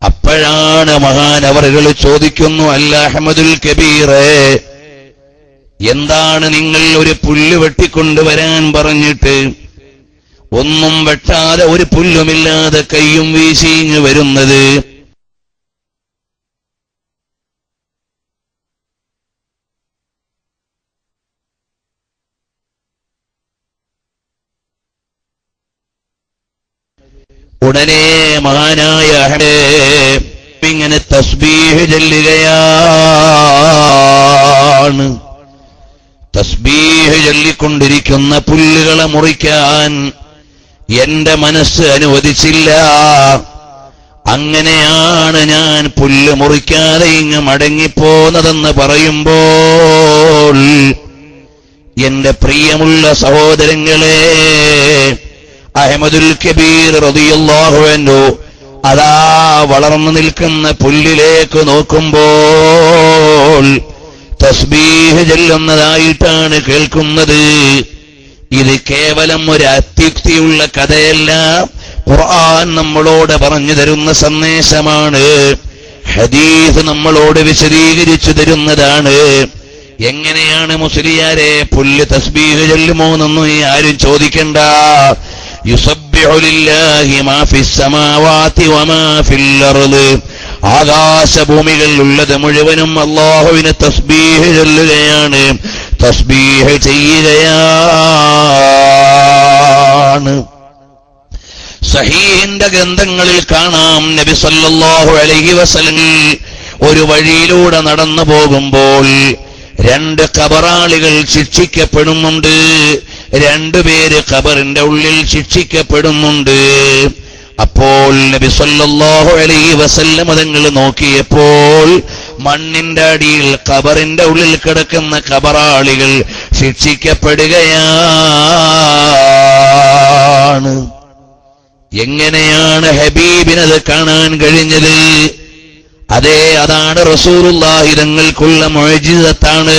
അപ്പോഴാണ് മഹാനവറുകൾ ചോദിക്കുന്നു, അല്ല അഹ്മദുൽ കബീറെ, എന്താണ് നിങ്ങൾ ഒരു പുല്ല് വെട്ടിക്കൊണ്ടുവരാൻ പറഞ്ഞിട്ട് ഒന്നും വെട്ടാതെ ഒരു പുല്ലുമില്ലാതെ കയ്യും വീശിഞ്ഞു വരുന്നത്? ഉടനെ മഹാനായ ഇങ്ങനെ തസ്ബീഹ് ചൊല്ലുകയാണ്. തസ്ബീഹ് ചൊല്ലിക്കൊണ്ടിരിക്കുന്ന പുല്ലുകളെ മുറിക്കാൻ എന്റെ മനസ്സ് അനുവദിച്ചില്ല. അങ്ങനെയാണ് ഞാൻ പുല്ല് മുറിക്കാതെ ഇങ്ങ് മടങ്ങിപ്പോന്നതെന്ന് പറയുമ്പോൾ എന്റെ പ്രിയമുള്ള സഹോദരങ്ങളെ, അഹ്മദുൽ കബീർ റളിയല്ലാഹു അൻഹു അതാ വളർന്നു നിൽക്കുന്ന പുല്ലിലേക്ക് നോക്കുമ്പോൾ തസ്ബീഹ് ചൊല്ലുന്നതായിട്ടാണ് കേൾക്കുന്നത്. ഇത് കേവലം ഒരു അത്യുക്തിയുള്ള കഥയല്ല, ഖുർആൻ നമ്മളോട് പറഞ്ഞു തരുന്ന സന്ദേശമാണ്. ഹദീസ് നമ്മളോട് വിശദീകരിച്ചു തരുന്നതാണ്. എങ്ങനെയാണ് മുസ്ലിയാരെ പുല്ല് തസ്ബീഹ് ചൊല്ലുമോ എന്നൊന്നും ആരും ചോദിക്കണ്ട. യുസബ്ബിഹു ലില്ലാഹി മാ ഫിസ് സമാവാതി വമാ ഫിൽ അർള്, ആകാശഭൂമികൾ ഉള്ളത് മുഴുവനും അല്ലാഹുവിനെ തസ്ബീഹ് ചൊല്ലുകയാണ്, തസ്ബീഹ് ചെയ്യുകയാണ്. സഹീഹിന്റെ ഗ്രന്ഥങ്ങളിൽ കാണാം, നബി സല്ലല്ലാഹു അലൈഹി വസല്ലം ഒരു വഴിയിലൂടെ നടന്നു പോകുമ്പോൾ രണ്ട് ഖബറാളികൾ ശിക്ഷിക്കപ്പെടുന്നുണ്ട്. രണ്ടുപേര് ഖബറിന്റെ ഉള്ളിൽ ശിക്ഷിക്കപ്പെടുന്നുണ്ട്. അപ്പോൾ നബി സല്ലല്ലാഹു അലൈഹി വസല്ലം തങ്ങൾ നോക്കിയപ്പോൾ മണ്ണിന്റെ അടിയിൽ ഖബറിന്റെ ഉള്ളിൽ കിടക്കുന്ന ഖബറാളികൾ ശിക്ഷിക്കപ്പെടുകയാണ്. എങ്ങനെയാണ് ഹബീബിനത് കാണാൻ കഴിഞ്ഞത്? അതെ, അതാണ് റസൂലുള്ളാഹി തങ്ങൾക്കുള്ള മുഅ്ജിസത്താണ്.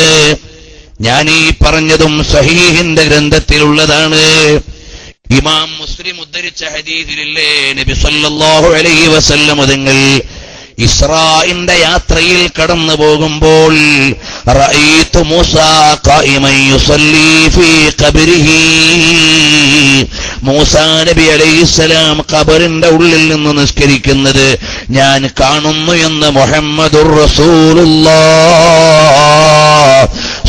ഞാൻ ഈ പറഞ്ഞതും സഹീഹിന്റെ ഗ്രന്ഥത്തിലുള്ളതാണ്. ഇമാം മുസ്ലിം ഉദ്ധരിച്ച ഹദീസിലില്ലേ, നബി സല്ലല്ലാഹു അലൈഹി വസല്ലം തങ്ങൾ ഇസ്രാഇന്റെ യാത്രയിൽ കടന്നു പോകുമ്പോൾ റഅയ്തു മൂസാ ഖായിമൻ യുസല്ലി ഫീ ഖബ്രിഹി, മൂസാ നബി അലൈഹിസ്സലാം ഖബറിന്റെ ഉള്ളിൽ നിന്ന് നിസ്കരിക്കുന്നത് ഞാൻ കാണുന്നു എന്ന് മുഹമ്മദുർ റസൂലുള്ളാഹ്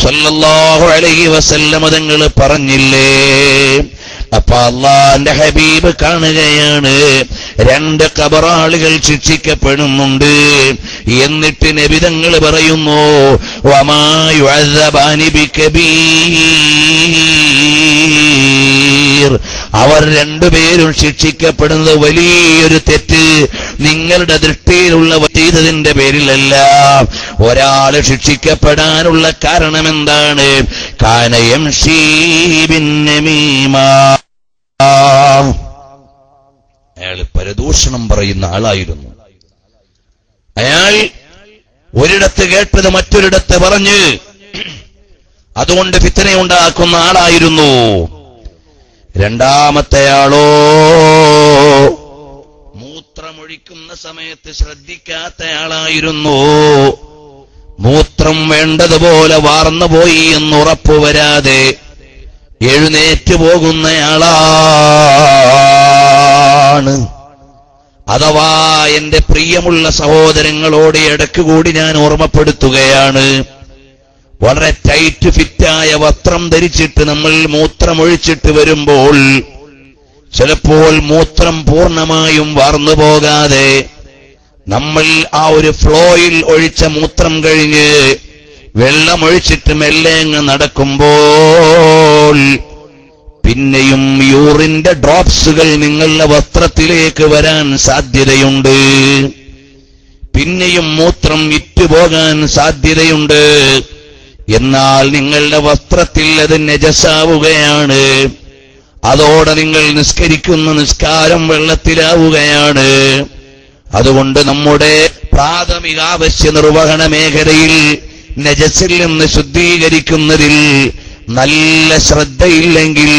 സല്ലല്ലാഹു അലൈഹി വസല്ലം തങ്ങൾ പറഞ്ഞില്ലേ? അപ്പൊ അല്ലാഹുവിന്റെ ഹബീബ് കാണുകയാണ് രണ്ട് ഖബറാളികൾ ശിക്ഷിക്കപ്പെടുന്നുണ്ട്. എന്നിട്ട് നബി തങ്ങൾ പറയുന്നു, വമാ യുഅദ്ദബാനി ബികബീർ, അവർ രണ്ടുപേരും ശിക്ഷിക്കപ്പെടുന്നത് വലിയൊരു തെറ്റ് നിങ്ങളുടെ ദൃഷ്ടിയിലുള്ള ചെയ്തതിന്റെ പേരിലല്ല. ഒരാൾ ശിക്ഷിക്കപ്പെടാനുള്ള കാരണം എന്താണ്? കാന യംശീ ബിന്നമീമ, അയാൾ പരദൂഷണം പറയുന്ന ആളായിരുന്നു. അയാൾ ഒരിടത്ത് കേട്ടത് മറ്റൊരിടത്ത് പറഞ്ഞ് അതുകൊണ്ട് ഫിത്നയുണ്ടാക്കുന്ന ആളായിരുന്നു. രണ്ടാമത്തെയാളോ മൂത്രമൊഴിക്കുന്ന സമയത്ത് ശ്രദ്ധിക്കാത്തയാളായിരുന്നു. മൂത്രം വേണ്ടതുപോലെ വാർന്നുപോയി എന്ന് ഉറപ്പുവരാതെ എഴുന്നേറ്റ് പോകുന്നയാളാണ്. അഥവാ എന്റെ പ്രിയമുള്ള സഹോദരങ്ങളോട് ഇടയ്ക്ക് കൂടി ഞാൻ ഓർമ്മപ്പെടുത്തുകയാണ്, വളരെ ടൈറ്റ് ഫിറ്റായ വസ്ത്രം ധരിച്ചിട്ട് നമ്മൾ മൂത്രമൊഴിച്ചിട്ട് വരുമ്പോൾ ചിലപ്പോൾ മൂത്രം പൂർണ്ണമായും വാർന്നു പോകാതെ നമ്മൾ ആ ഒരു ഫ്ലോയിൽ ഒഴിച്ച മൂത്രം കഴിഞ്ഞ് വെള്ളമൊഴിച്ചിട്ട് മെല്ലെ നടക്കുമ്പോൾ പിന്നെയും യൂറിന്റെ ഡ്രോപ്സുകൾ നിങ്ങളുടെ വസ്ത്രത്തിലേക്ക് വരാൻ സാധ്യതയുണ്ട്. പിന്നെയും മൂത്രം ഇറ്റുപോകാൻ സാധ്യതയുണ്ട്. എന്നാൽ നിങ്ങളുടെ വസ്ത്രത്തിൽ അത് നജസാവുകയാണ്. അതോടെ നിങ്ങൾ നിസ്കരിക്കുന്ന നിസ്കാരം വെള്ളത്തിലാവുകയാണ്. അതുകൊണ്ട് നമ്മുടെ പ്രാഥമിക ആവശ്യ നിർവഹണ മേഖലയിൽ നജസിൽ നിന്ന് ശുദ്ധീകരിക്കുന്നതിൽ നല്ല ശ്രദ്ധയില്ലെങ്കിൽ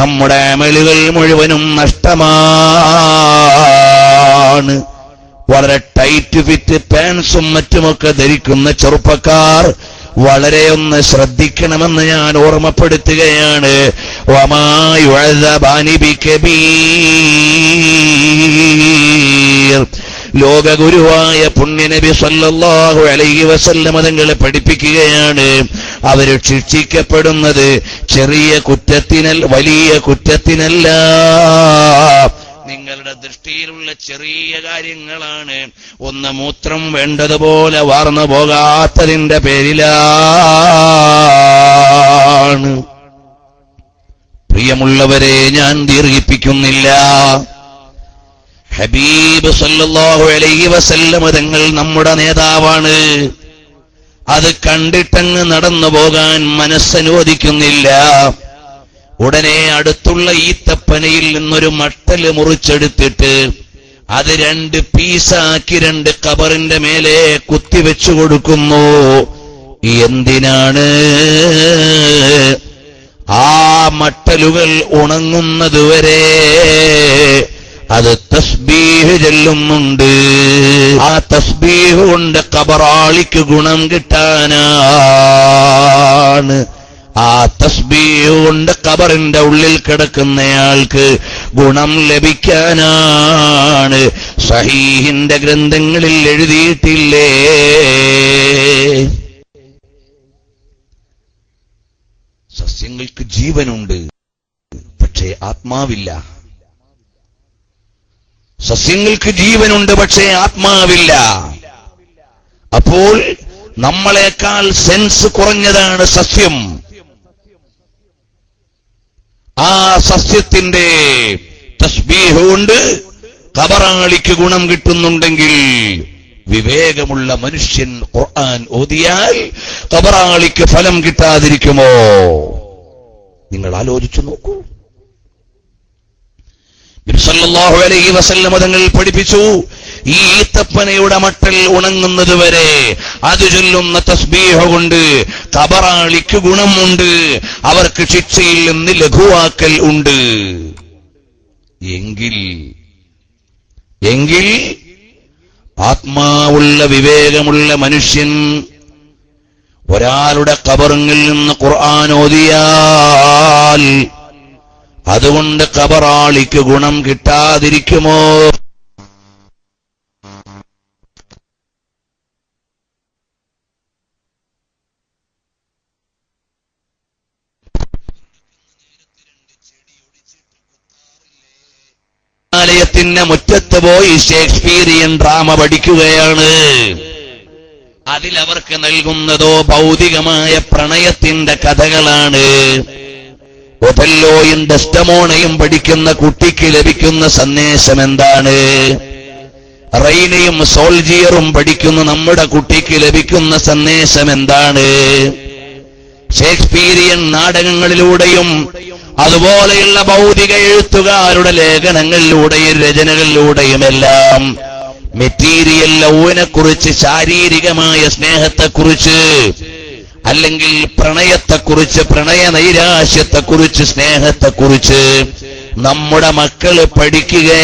നമ്മുടെ അമലുകൾ മുഴുവനും നഷ്ടമാണ്. വളരെ ടൈറ്റ് ഫിറ്റ് പാൻസും മറ്റുമൊക്കെ ധരിക്കുന്ന ചെറുപ്പക്കാർ വളരെ ഒന്ന് ശ്രദ്ധിക്കണമെന്ന് ഞാൻ ഓർമ്മപ്പെടുത്തുകയാണ്. വമാ യുഅദ്ദബാനി ബികബീർ, ലോകഗുരുവായ പുണ്യനബി സല്ലല്ലാഹു അലൈഹി വസല്ലം തങ്ങളെ പഠിപ്പിക്കുകയാണ്, അവര് ശിക്ഷിക്കപ്പെടുന്നത് ചെറിയ കുറ്റത്തിനല്ല, വലിയ കുറ്റത്തിനല്ല, നിങ്ങളുടെ ദൃഷ്ടിയിലുള്ള ചെറിയ കാര്യങ്ങളാണ്. ഒന്ന് മൂത്രം വേണ്ടതുപോലെ വാർന്നു പോകാത്തതിന്റെ പേരിലാണ്. പ്രിയമുള്ളവരെ, ഞാൻ ദീർഘിപ്പിക്കുന്നില്ല. ഹബീബ് സല്ലല്ലാഹു അലൈഹി വസല്ലം തങ്ങൾ നമ്മുടെ നേതാവാണ്. അത് കണ്ടിട്ടങ്ങ് നടന്നു പോകാൻ മനസ്സനുവദിക്കുന്നില്ല. ഉടനെ അടുത്തുള്ള ഈത്തപ്പനയിൽ നിന്നൊരു മട്ടല് മുറിച്ചെടുത്തിട്ട് അത് 2 പീസാക്കി 2 ഖബറിന്റെ മേലെ കുത്തിവെച്ചു കൊടുക്കുന്നു. എന്തിനാണ്? ആ മട്ടലുകൾ ഉണങ്ങുന്നതുവരെ അത് തസ്ബീഹ് ചൊല്ലുന്നുണ്ട്. ആ തസ്ബീഹ് കൊണ്ട് ഖബറാളിക്ക് ഗുണം കിട്ടാനാണ്. ആ തസ്ബീഹ് കൊണ്ട് ഖബറിന്റെ ഉള്ളിൽ കിടക്കുന്നയാൾക്ക് ഗുണം ലഭിക്കാനാണ്. സഹീഹിന്റെ ഗ്രന്ഥങ്ങളിൽ എഴുതിയിട്ടില്ലേ? സസ്യങ്ങൾക്ക് ജീവനുണ്ട്, പക്ഷേ ആത്മാവില്ല. സസ്യങ്ങൾക്ക് ജീവനുണ്ട്, പക്ഷേ ആത്മാവില്ല. അപ്പോൾ നമ്മളെക്കാൾ സെൻസ് കുറഞ്ഞതാണ് സസ്യം. ആ സസ്യത്തിന്റെ തസ്ബീഹ് കൊണ്ട് ഖബറാളിക്ക് ഗുണം കിട്ടുന്നുണ്ടെങ്കിൽ വിവേകമുള്ള മനുഷ്യൻ ഖുർആൻ ഓതിയാൽ ഖബറാളിക്ക് ഫലം കിട്ടാതിരിക്കുമോ? നിങ്ങൾ ആലോചിച്ചു നോക്കൂ. നബി സല്ലല്ലാഹു അലൈഹി വസല്ലം തങ്ങൾ പഠിപ്പിച്ചു, ഈ ഈത്തപ്പനയുടെ മട്ടൽ ഉണങ്ങുന്നത് വരെ അത് ചൊല്ലുന്ന തസ്ബീഹ് കൊണ്ട് ഖബറാളിക്ക് ഗുണമുണ്ട്, അവർക്ക് ശിക്ഷയിൽ നിന്ന് ലഘുവാക്കൽ ഉണ്ട്. എങ്കിൽ ആത്മാവുള്ള വിവേകമുള്ള മനുഷ്യൻ ഒരാളുടെ ഖബറിൽ നിന്ന് ഖുർആൻ ഓതിയാൽ അതുകൊണ്ട് ഖബറാളിക്ക് ഗുണം കിട്ടാതിരിക്കുമോ? ആലയത്തിന്റെ മുറ്റത്ത് പോയി ഷേക്സ്പിയറിയൻ ഡ്രാമ പഠിക്കുകയാണ്. അതിലവർക്ക് നൽകുന്നതോ ഭൗതികമായ പ്രണയത്തിന്റെ കഥകളാണ്. ഒഥല്ലോയും ഡെസ്ഡമോണയും പഠിക്കുന്ന കുട്ടിക്ക് ലഭിക്കുന്ന സന്ദേശം എന്താണ്? റെയ്നയും സോൾജിയറും പഠിക്കുന്ന നമ്മുടെ കുട്ടിക്ക് ലഭിക്കുന്ന സന്ദേശം എന്താണ്? ഷേക്സ്പിയറിയൻ നാടകങ്ങളിലൂടെയും അതുപോലെയുള്ള ഭൗതിക എഴുത്തുകാരുടെ ലേഖനങ്ങളിലൂടെയും രചനകളിലൂടെയുമെല്ലാം മെറ്റീരിയൽ ലൗവിനെ കുറിച്ച്, ശാരീരികമായ സ്നേഹത്തെക്കുറിച്ച്, അല്ലെങ്കിൽ പ്രണയത്തെക്കുറിച്ച്, പ്രണയ നൈരാശ്യത്തെക്കുറിച്ച്, സ്നേഹത്തെക്കുറിച്ച് നമ്മുടെ മക്കള് പഠിക്കുകയാണ്.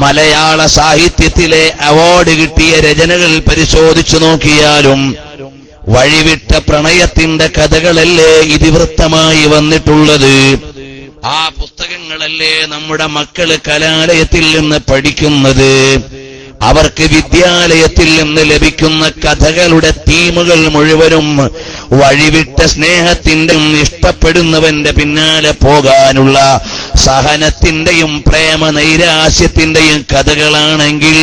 മലയാള സാഹിത്യത്തിലെ അവാർഡ് കിട്ടിയ രചനകൾ പരിശോധിച്ചു നോക്കിയാലും വഴിവിട്ട പ്രണയത്തിന്റെ കഥകളല്ലേ ഇതിവൃത്തമായി വന്നിട്ടുള്ളത്. ആ പുസ്തകങ്ങളല്ലേ നമ്മുടെ മക്കള് കലാലയത്തിൽ നിന്ന് പഠിക്കുന്നത്. അവർക്ക് വിദ്യാലയത്തിൽ നിന്ന് ലഭിക്കുന്ന കഥകളുടെ തീമുകൾ മുഴുവനും വഴിവിട്ട സ്നേഹത്തിന്റെയും ഇഷ്ടപ്പെടുന്നവന്റെ പിന്നാലെ പോകാനുള്ള സഹനത്തിന്റെയും പ്രേമ നൈരാശ്യത്തിന്റെയും കഥകളാണെങ്കിൽ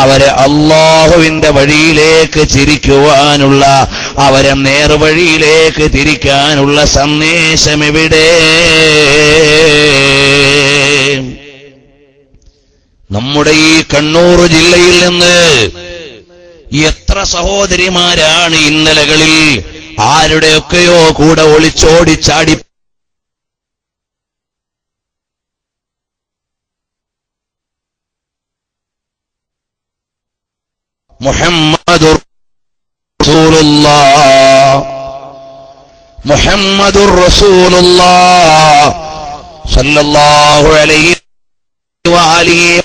അവരെ അല്ലാഹുവിന്റെ വഴിയിലേക്ക് ചിരിക്കുവാനുള്ള, അവരെ നേർവഴിയിലേക്ക് തിരിക്കാനുള്ള സന്ദേശം എവിടെ? നമ്മുടെ ഈ കണ്ണൂർ ജില്ലയിൽ നിന്ന് എത്ര സഹോദരിമാരാണ് ഇന്നലകളിൽ ആരുടെയൊക്കെയോ കൂടെ ഒളിച്ചോടിച്ചാടി മുഹമ്മദുർ റസൂലുള്ളാഹ് സല്ലല്ലാഹു അലൈഹി വആലിഹി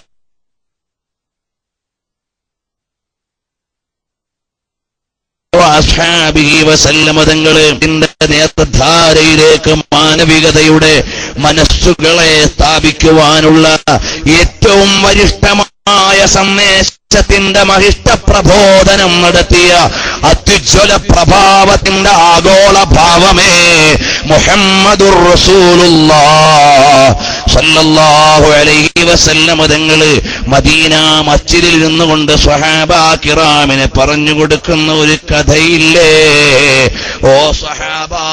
വഅസ്ഹാബിഹി വസല്ലമ തങ്ങളുടെ നേത്രധാരയിലേക്ക് മാനവികതയുടെ മനസ്സുകളെ സ്ഥാപിക്കുവാനുള്ള ഏറ്റവും വരിഷ്ഠമായ സന്ദേശത്തിന്റെ മഹിഷ്ഠ പ്രബോധനം നടത്തിയ അത്യുജ്വല പ്രഭാവത്തിന്റെ ആഗോള ഭാവമേ മുഹമ്മദുർ റസൂലുള്ളാഹ് സല്ലല്ലാഹു അലൈഹി വസല്ലം തങ്ങള് മദീന മസ്ജിദിൽ നിന്നുകൊണ്ട് സ്വഹാബാ കിറാമിനെ പറഞ്ഞു കൊടുക്കുന്ന ഒരു കഥയില്ലേ? ഓ സ്വഹാബാ,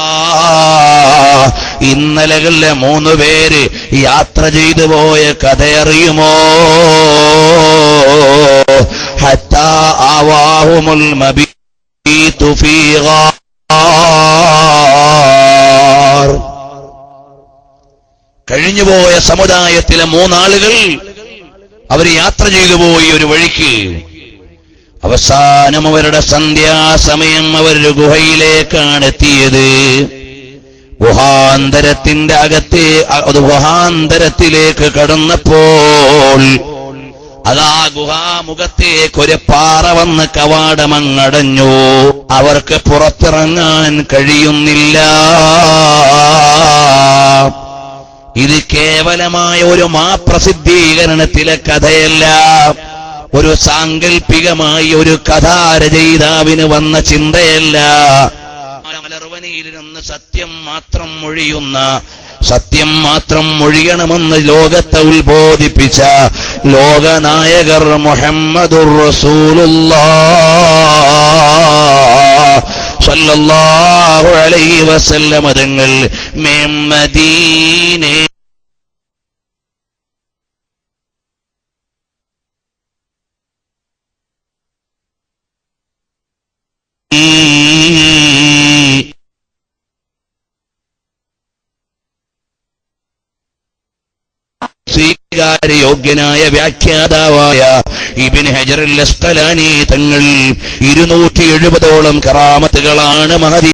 ഇന്നലകളിലെ 3 പേര് യാത്ര ചെയ്തു പോയ കഥയറിയുമോ? ഹത്താ ആവാഹുമുൽ മബീതു ഫീ ഗാർ. കഴിഞ്ഞുപോയ സമുദായത്തിലെ 3 ആളുകൾ അവർ യാത്ര ചെയ്തു പോയി ഒരു വഴിക്ക്. അവസാനം അവരുടെ സന്ധ്യാസമയം അവരൊരു ഗുഹയിലേക്കാണ് എത്തിയത്. ഗുഹാന്തരത്തിലേക്ക് കടന്നപ്പോൾ അതാ ഗുഹാമുഖത്തേക്കൊരു പാറ വന്ന് കവാടമങ്ങടഞ്ഞു. അവർക്ക് പുറത്തിറങ്ങാൻ കഴിയുന്നില്ല. ഇത് കേവലമായ ഒരു മാപ്രസിദ്ധീകരണത്തിലെ കഥയല്ല, ഒരു സാങ്കല്പികമായി ഒരു കഥാരചയിതാവിന് വന്ന ചിന്തയല്ല. മലർവനിയിൽ നിന്ന് സത്യം മാത്രം മൊഴിയണമെന്ന് ലോകത്തെ ഉത്ബോധിപ്പിച്ച ലോകനായകർ മുഹമ്മദുർ റസൂലുള്ളാഹ് സല്ലല്ലാഹു അലൈഹി വസല്ലം തങ്ങൾ മദീന സ്വീകാര്യയോഗ്യനായ വ്യാഖ്യാതാവായ ഇബ്നു ഹജർ അൽ അസ്ഖലാനി തങ്ങൾ 270ഓളം കറാമത്തുകളാണ് മഹദി